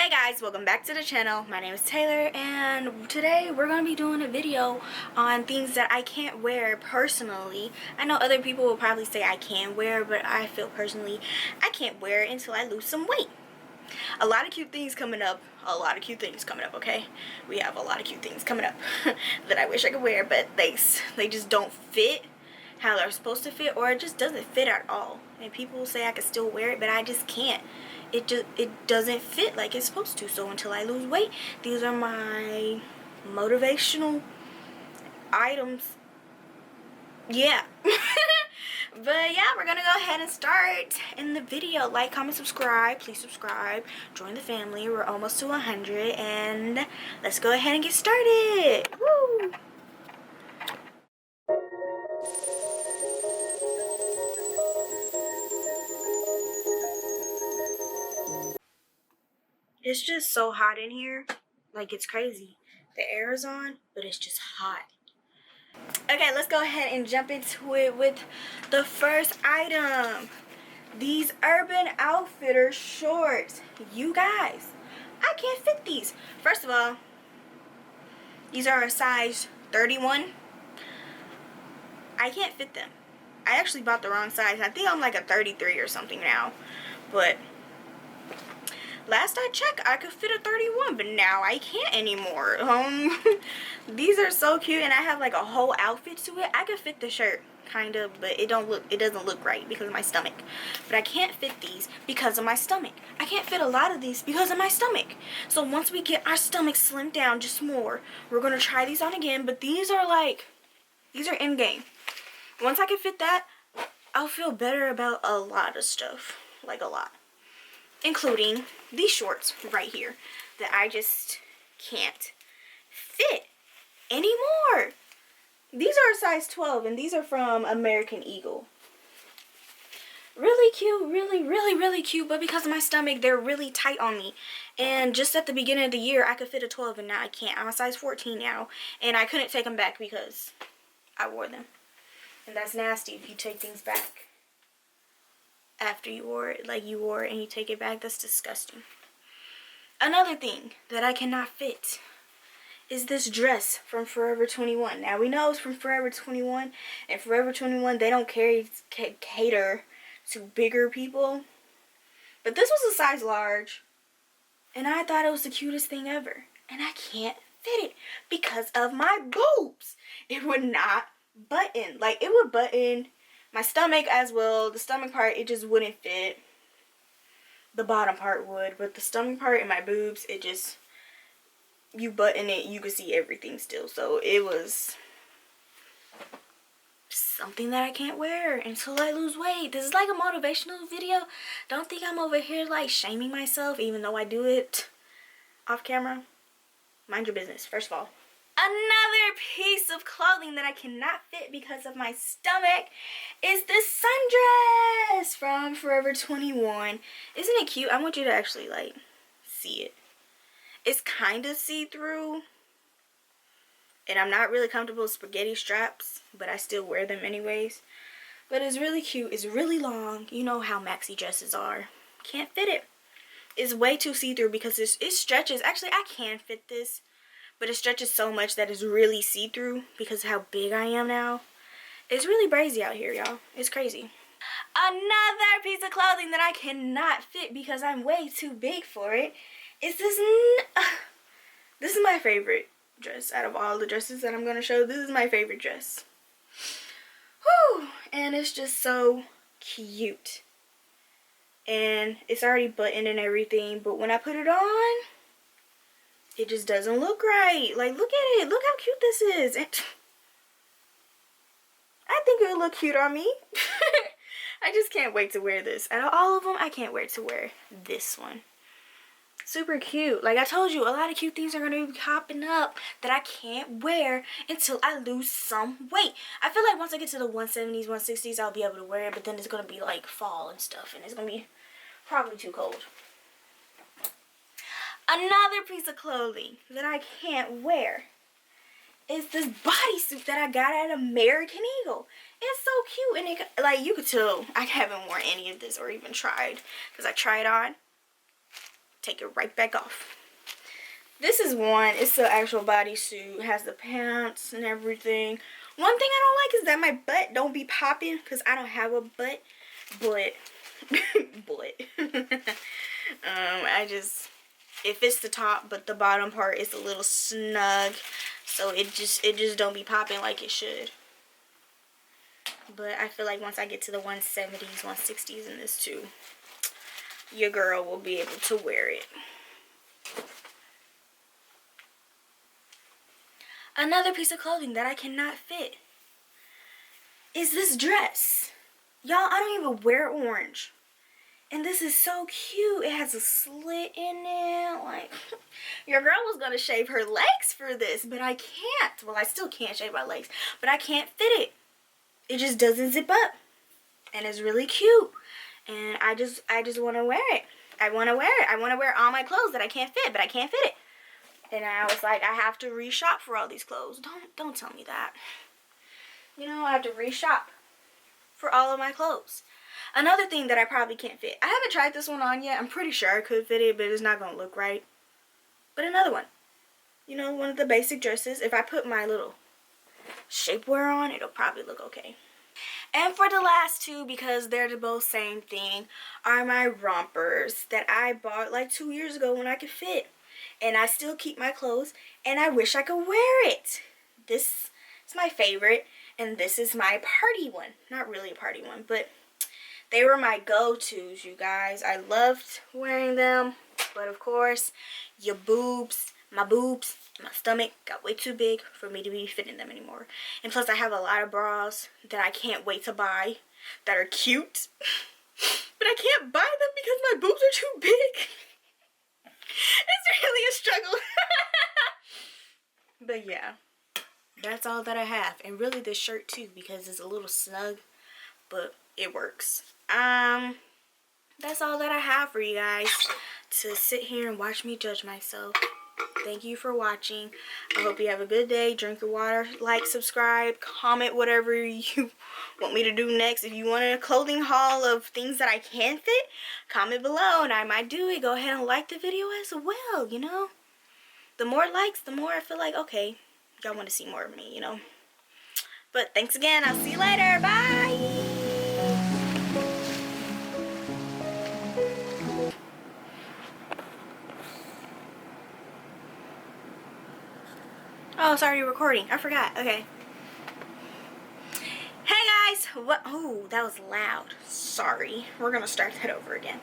Hey guys, welcome back to the channel. My name is Taylor and today we're going to be doing a video on things that I can't wear personally. I know other people will probably say I can wear, but I feel personally I can't wear it until I lose some weight. A lot of cute things coming up. Okay? We have a lot of cute things coming up that I wish I could wear, but they just don't fit how they're supposed to fit, or it just doesn't fit at all. And people will say I can still wear it, but I just can't. It doesn't fit like it's supposed to. So until I lose weight, these are my motivational items. Yeah. But yeah, we're gonna go ahead and start in the video. Like, comment, subscribe. Please subscribe, join the family. We're almost to 100 and let's go ahead and get started. Woo! It's just so hot in here. Like, it's crazy. The air is on, but it's just hot. Okay, let's go ahead and jump into it with the first item. These Urban Outfitters shorts. You guys, I can't fit these. First of all, these are a size 31. I can't fit them. I actually bought the wrong size. I think I'm like a 33 or something now. But last I checked, I could fit a 31, but now I can't anymore. These are so cute, and I have like a whole outfit to it. I could fit the shirt, kind of, but it doesn't look right because of my stomach. But I can't fit these because of my stomach. I can't fit a lot of these because of my stomach. So once we get our stomach slimmed down just more, we're gonna try these on again. But these are in game. Once I can fit that, I'll feel better about a lot of stuff, like a lot, including these shorts right here that I just can't fit anymore. These are a size 12 and these are from American Eagle. Really cute, really cute, but because of my stomach, they're really tight on me. And just at the beginning of the year, I could fit a 12 and now I can't. I'm a size 14 now, and I couldn't take them back because I wore them. And that's nasty if you take things back after you wore it, like you wore it and you take it back. That's disgusting. Another thing that I cannot fit is this dress from Forever 21. Now we know it's from Forever 21, and Forever 21, they don't cater to bigger people. But this was a size large, and I thought it was the cutest thing ever. And I can't fit it because of my boobs. It would not button. Like, it would button my stomach as well. The stomach part, it just wouldn't fit. The bottom part would, but the stomach part and my boobs, it just, you button it, you could see everything still. So it was something that I can't wear until I lose weight. This is like a motivational video. Don't think I'm over here like shaming myself, even though I do it off camera. Mind your business, first of all. Another piece of clothing that I cannot fit because of my stomach is this sundress from Forever 21. Isn't it cute? I want you to actually like see it. It's kind of see-through, and I'm not really comfortable with spaghetti straps, but I still wear them anyways. But it's really cute. It's really long. You know how maxi dresses are. Can't fit it. It's way too see-through because it stretches. Actually, I can fit this, but it stretches so much that it's really see-through because of how big I am now. It's really brazy out here, y'all. It's crazy. Another piece of clothing that I cannot fit because I'm way too big for it is this. This is my favorite dress out of all the dresses that I'm going to show. This is my favorite dress. Whew. And it's just so cute. And it's already buttoned and everything, but when I put it on, it just doesn't look right. Like, look at it. Look how cute this is. I think it would look cute on me. I just can't wait to wear this. Out of all of them, I can't wait to wear this one. Super cute. Like I told you, a lot of cute things are going to be popping up that I can't wear until I lose some weight. I feel like once I get to the 170s, 160s, I'll be able to wear it, but then it's going to be like fall and stuff, and it's going to be probably too cold. Another piece of clothing that I can't wear is this bodysuit that I got at American Eagle. It's so cute, and it, like, you could tell I haven't worn any of this or even tried, because I tried on. take it right back off. This is one. It's the actual bodysuit. It has the pants and everything. One thing I don't like is that my butt don't be popping because I don't have a butt. But, I just, it fits the top, but the bottom part is a little snug. So it just don't be popping like it should. But I feel like once I get to the 170s, 160s in this too, your girl will be able to wear it. Another piece of clothing that I cannot fit is this dress. Y'all, I don't even wear orange. And this is so cute. It has a slit in it. Like, your girl was going to shave her legs for this, but I can't. Well, I still can't shave my legs, but I can't fit it. It just doesn't zip up. And it's really cute. And I just want to wear it. I want to wear it. I want to wear all my clothes that I can't fit, but I can't fit it. And I was like, I have to reshop for all these clothes. Don't tell me that. You know, I have to reshop for all of my clothes. Another thing that I probably can't fit. I haven't tried this one on yet. I'm pretty sure I could fit it, but it's not going to look right. But another one. You know, one of the basic dresses. If I put my little shapewear on, it'll probably look okay. And for the last two, because they're the both same thing, are my rompers that I bought like 2 years ago when I could fit. And I still keep my clothes, and I wish I could wear it. This is my favorite, and this is my party one. Not really a party one, but they were my go-tos, you guys. I loved wearing them, but of course, my boobs, my stomach got way too big for me to be fitting them anymore. And plus, I have a lot of bras that I can't wait to buy that are cute, but I can't buy them because my boobs are too big. It's really a struggle. But yeah, that's all that I have. And really this shirt too, because it's a little snug, but it works. That's all that I have for you guys to sit here and watch me judge myself. Thank you for watching. I hope you have a good day. Drink your water, like, subscribe, comment whatever you want me to do next. If you want a clothing haul of things that I can fit, comment below and I might do it. Go ahead and like the video as well, you know. The more likes, the more I feel like, okay, y'all want to see more of me, you know. But thanks again. I'll see you later. Bye. Oh, sorry, you're recording. I forgot. Okay. Hey guys. What? Oh, that was loud. Sorry. We're gonna start that over again.